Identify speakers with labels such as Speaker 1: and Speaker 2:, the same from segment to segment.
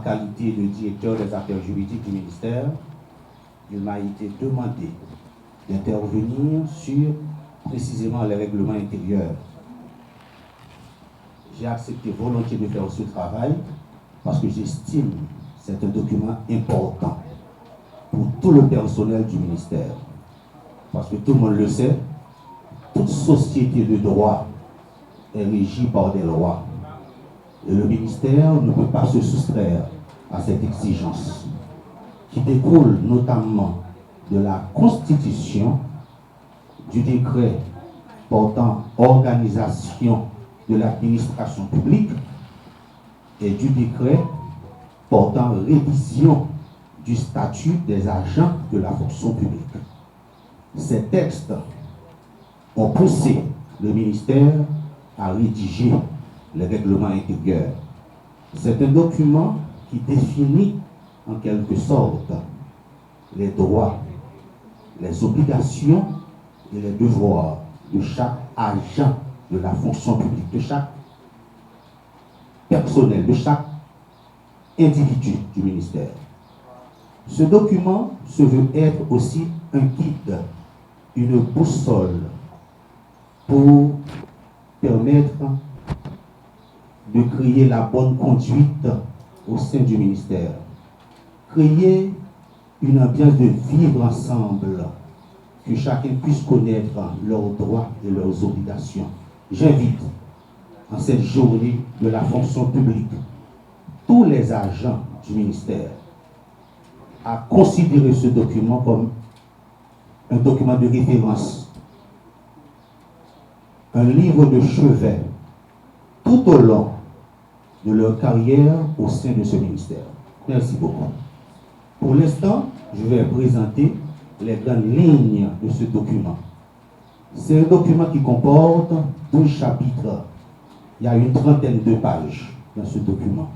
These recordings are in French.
Speaker 1: qualité de directeur des affaires juridiques du ministère, il m'a été demandé d'intervenir sur précisément les règlements intérieurs. J'ai accepté volontiers de faire ce travail parce que j'estime que c'est un document important pour tout le personnel du ministère. Parce que tout le monde le sait, toute société de droit est régie par des lois. Et le ministère ne peut pas se soustraire à cette exigence qui découle notamment de la Constitution, du décret portant organisation de l'administration publique et du décret portant révision du statut des agents de la fonction publique. Ces textes ont poussé le ministère à rédiger les règlements intérieurs. C'est un document qui définit en quelque sorte les droits, les obligations et les devoirs de chaque agent de la fonction publique, de chaque personnel, de chaque individu du ministère. Ce document se veut être aussi un guide, une boussole pour permettre de créer la bonne conduite au sein du ministère. Créer une ambiance de vivre ensemble, que chacun puisse connaître leurs droits et leurs obligations. J'invite, en cette journée de la fonction publique, tous les agents du ministère à considérer ce document comme un document de référence, un livre de chevet tout au long de leur carrière au sein de ce ministère. Merci beaucoup. Pour l'instant, je vais présenter les grandes lignes de ce document. C'est un document qui comporte 12 chapitres. Il y a une trentaine de pages dans ce document.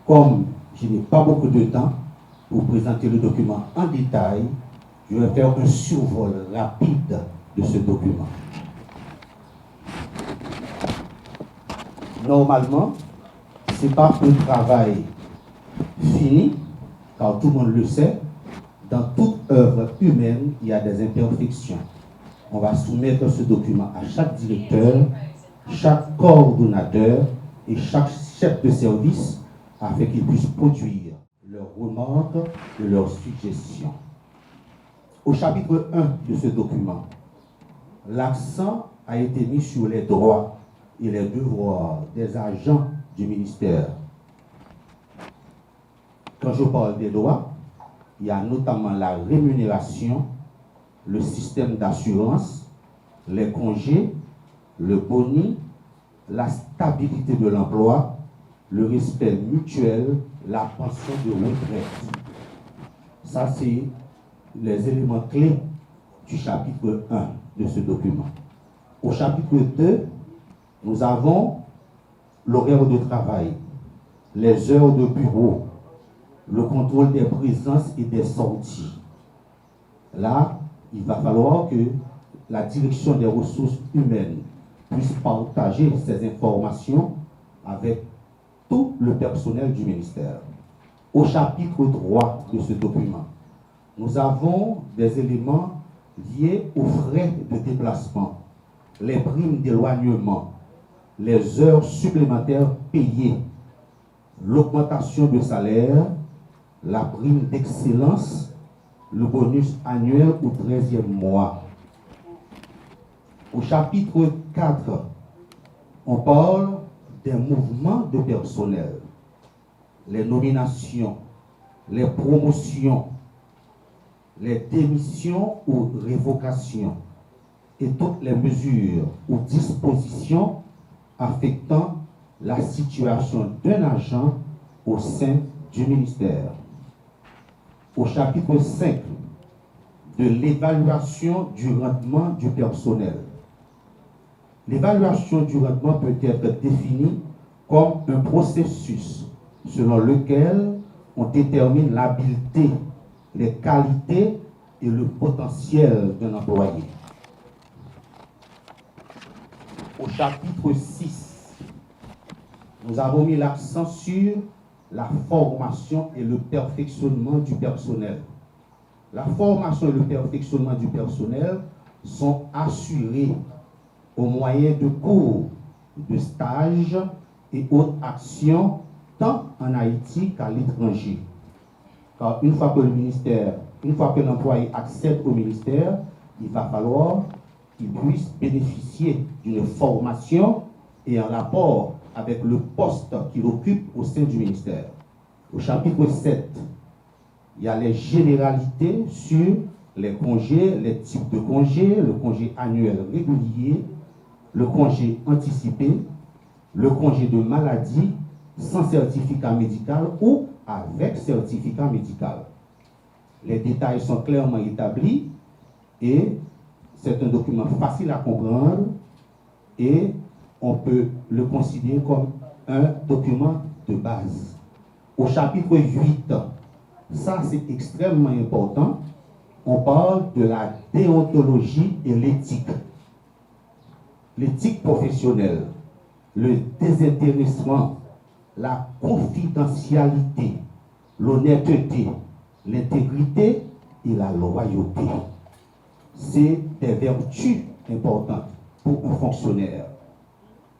Speaker 1: Comme je n'ai pas beaucoup de temps pour présenter le document en détail, je vais faire un survol rapide de ce document. Normalement, ce n'est pas un travail fini, car tout le monde le sait, dans toute œuvre humaine, il y a des imperfections. On va soumettre ce document à chaque directeur, chaque coordonnateur et chaque chef de service afin qu'ils puissent produire leurs remarques et leurs suggestions. Au chapitre 1 de ce document, l'accent a été mis sur les droits et les devoirs des agents du ministère. Quand je parle des droits, il y a notamment la rémunération, le système d'assurance, les congés, le boni, la stabilité de l'emploi, le respect mutuel, la pension de retraite. Ça, c'est les éléments clés du chapitre 1 de ce document. Au chapitre 2, nous avons l'horaire de travail, les heures de bureau, le contrôle des présences et des sorties. Là, il va falloir que la direction des ressources humaines puisse partager ces informations avec tout le personnel du ministère. Au chapitre 3 de ce document, nous avons des éléments liés aux frais de déplacement, les primes d'éloignement, les heures supplémentaires payées, l'augmentation de salaire, la prime d'excellence, le bonus annuel au 13e mois. Au chapitre 4, on parle des mouvements de personnel, les nominations, les promotions, les démissions ou révocations et toutes les mesures ou dispositions affectant la situation d'un agent au sein du ministère. Au chapitre 5 de l'évaluation du rendement du personnel. L'évaluation du rendement peut être définie comme un processus selon lequel on détermine l'habileté, les qualités et le potentiel d'un employé. Au chapitre 6, nous avons mis l'accent sur la formation et le perfectionnement du personnel. La formation et le perfectionnement du personnel sont assurés au moyen de cours, de stages et autres actions, tant en Haïti qu'à l'étranger. Car une fois que l'employé accède au ministère, il va falloir qu'il puisse bénéficier d'une formation et un rapport avec le poste qu'il occupe au sein du ministère. Au chapitre 7, il y a les généralités sur les congés, les types de congés, le congé annuel régulier, le congé anticipé, le congé de maladie sans certificat médical ou avec certificat médical. Les détails sont clairement établis et c'est un document facile à comprendre et on peut le considérer comme un document de base. Au chapitre 8, ça c'est extrêmement important, on parle de la déontologie et l'éthique. L'éthique professionnelle, le désintéressement, la confidentialité, l'honnêteté, l'intégrité et la loyauté. C'est des vertus importantes pour un fonctionnaire.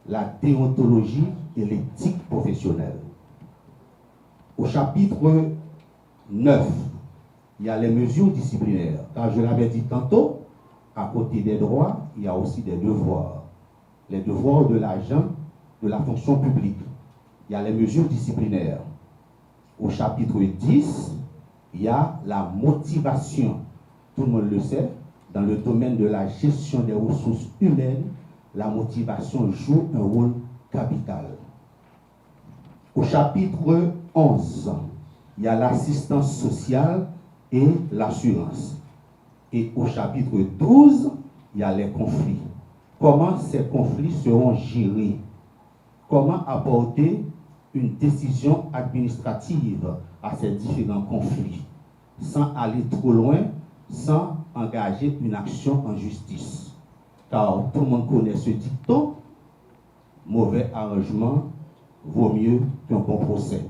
Speaker 1: La déontologie et l'éthique professionnelle. Au chapitre 9, il y a les mesures disciplinaires. Car je l'avais dit tantôt, à côté des droits, il y a aussi des devoirs. Les devoirs de l'agent de la fonction publique. Il y a les mesures disciplinaires. Au chapitre 10, il y a la motivation. Tout le monde le sait, dans le domaine de la gestion des ressources humaines, la motivation joue un rôle capital. Au chapitre 11, il y a l'assistance sociale et l'assurance. Et au chapitre 12, il y a les conflits. Comment ces conflits seront gérés? Comment apporter une décision administrative à ces différents conflits sans aller trop loin, sans engager une action en justice? Car tout le monde connaît ce dicton, mauvais arrangement vaut mieux qu'un bon procès.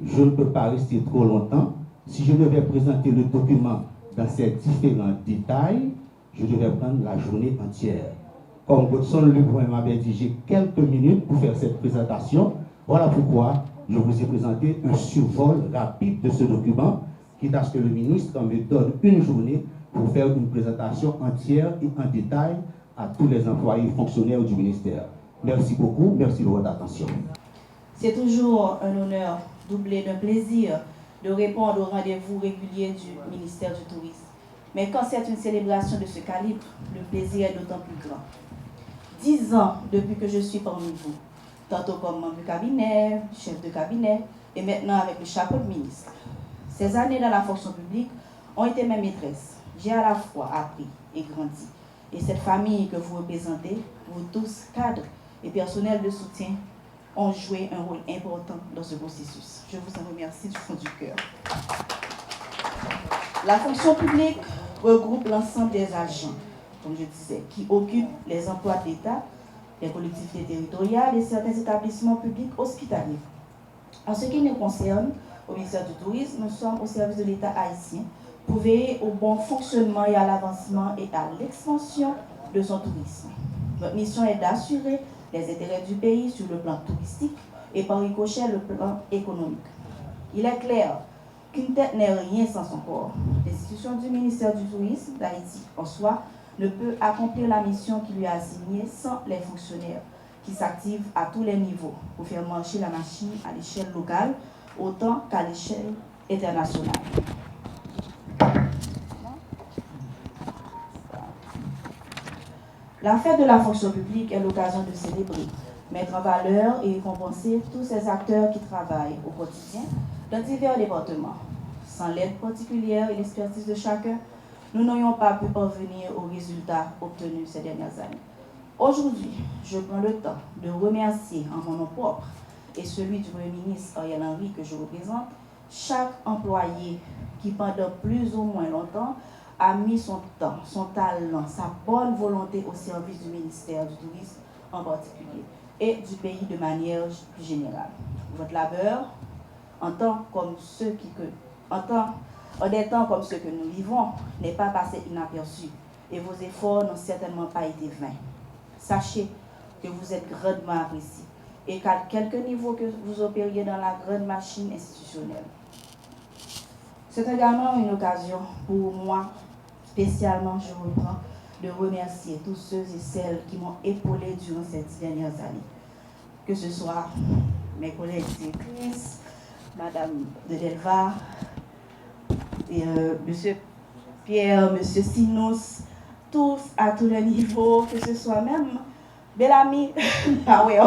Speaker 1: Je ne peux pas rester trop longtemps. Si je devais présenter le document dans ses différents détails, je devais prendre la journée entière. Comme Godson Lebrun m'avait dit, j'ai quelques minutes pour faire cette présentation. Voilà pourquoi je vous ai présenté un survol rapide de ce document, quitte à ce que le ministre me donne une journée pour faire une présentation entière et en détail à tous les employés et fonctionnaires du ministère. Merci beaucoup, merci de votre attention.
Speaker 2: C'est toujours un honneur doublé d'un plaisir de répondre aux rendez-vous réguliers du ministère du Tourisme. Mais quand c'est une célébration de ce calibre, le plaisir est d'autant plus grand. 10 ans depuis que je suis parmi vous, tantôt comme membre du cabinet, chef de cabinet, et maintenant avec le chapeau de ministre. Ces années dans la fonction publique ont été mes maîtresses. J'ai à la fois appris et grandi. Et cette famille que vous représentez, vous tous, cadres et personnels de soutien, ont joué un rôle important dans ce processus. Je vous en remercie du fond du cœur. La fonction publique regroupe l'ensemble des agents, comme je disais, qui occupent les emplois de l'État, les collectivités territoriales et certains établissements publics hospitaliers. En ce qui nous concerne, au ministère du Tourisme, nous sommes au service de l'État haïtien pour veiller au bon fonctionnement et à l'avancement et à l'expansion de son tourisme. Notre mission est d'assurer les intérêts du pays sur le plan touristique et par ricochet le plan économique. Il est clair qu'une tête n'est rien sans son corps. L'institution du ministère du Tourisme d'Haïti en soi ne peut accomplir la mission qui lui est assignée sans les fonctionnaires qui s'activent à tous les niveaux pour faire marcher la machine à l'échelle locale autant qu'à l'échelle internationale. La fête de la fonction publique est l'occasion de célébrer, mettre en valeur et récompenser tous ces acteurs qui travaillent au quotidien dans divers départements. Sans l'aide particulière et l'expertise de chacun, nous n'aurions pas pu parvenir aux résultats obtenus ces dernières années. Aujourd'hui, je prends le temps de remercier en mon nom propre et celui du Premier ministre Ariel Henry que je représente, chaque employé qui pendant plus ou moins longtemps a mis son temps, son talent, sa bonne volonté au service du ministère du Tourisme en particulier et du pays de manière plus générale. Votre labeur, en des temps comme ceux que nous vivons, n'est pas passé inaperçu et vos efforts n'ont certainement pas été vains. Sachez que vous êtes grandement appréciés et qu'à quelque niveau que vous opériez dans la grande machine institutionnelle. C'est également une occasion pour moi, spécialement, je reprends, de remercier tous ceux et celles qui m'ont épaulé durant ces 10 dernières années. Que ce soit mes collègues directrices, Madame de Delva, et Monsieur Pierre, Monsieur Sinos, tous à tous les niveaux, que ce soit même Bellamy, ah ouais,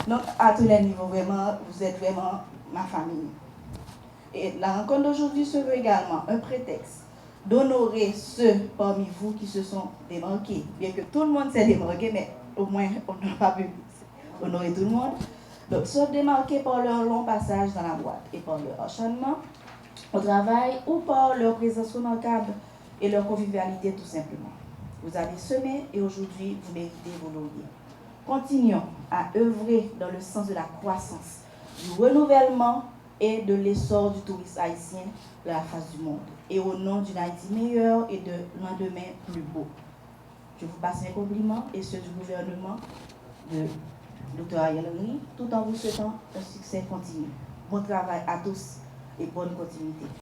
Speaker 2: donc à tous les niveaux, vraiment, vous êtes vraiment ma famille. Et la rencontre d'aujourd'hui se veut également un prétexte d'honorer ceux parmi vous qui se sont démarqués. Bien que tout le monde s'est démarqué, mais au moins on n'a pas pu honorer tout le monde. Donc, sont démarqués par leur long passage dans la boîte et par leur acharnement au travail ou par leur présence remarquable et leur convivialité tout simplement. Vous avez semé et aujourd'hui vous méritez vos lauriers. Continuons à œuvrer dans le sens de la croissance, du renouvellement et de l'essor du tourisme haïtien de la face du monde, et au nom d'une Haïti meilleure et de lendemain plus beau. Je vous passe mes compliments et ceux du gouvernement de Dr. Ariel Henry, tout en vous souhaitant un succès continu. Bon travail à tous et bonne continuité.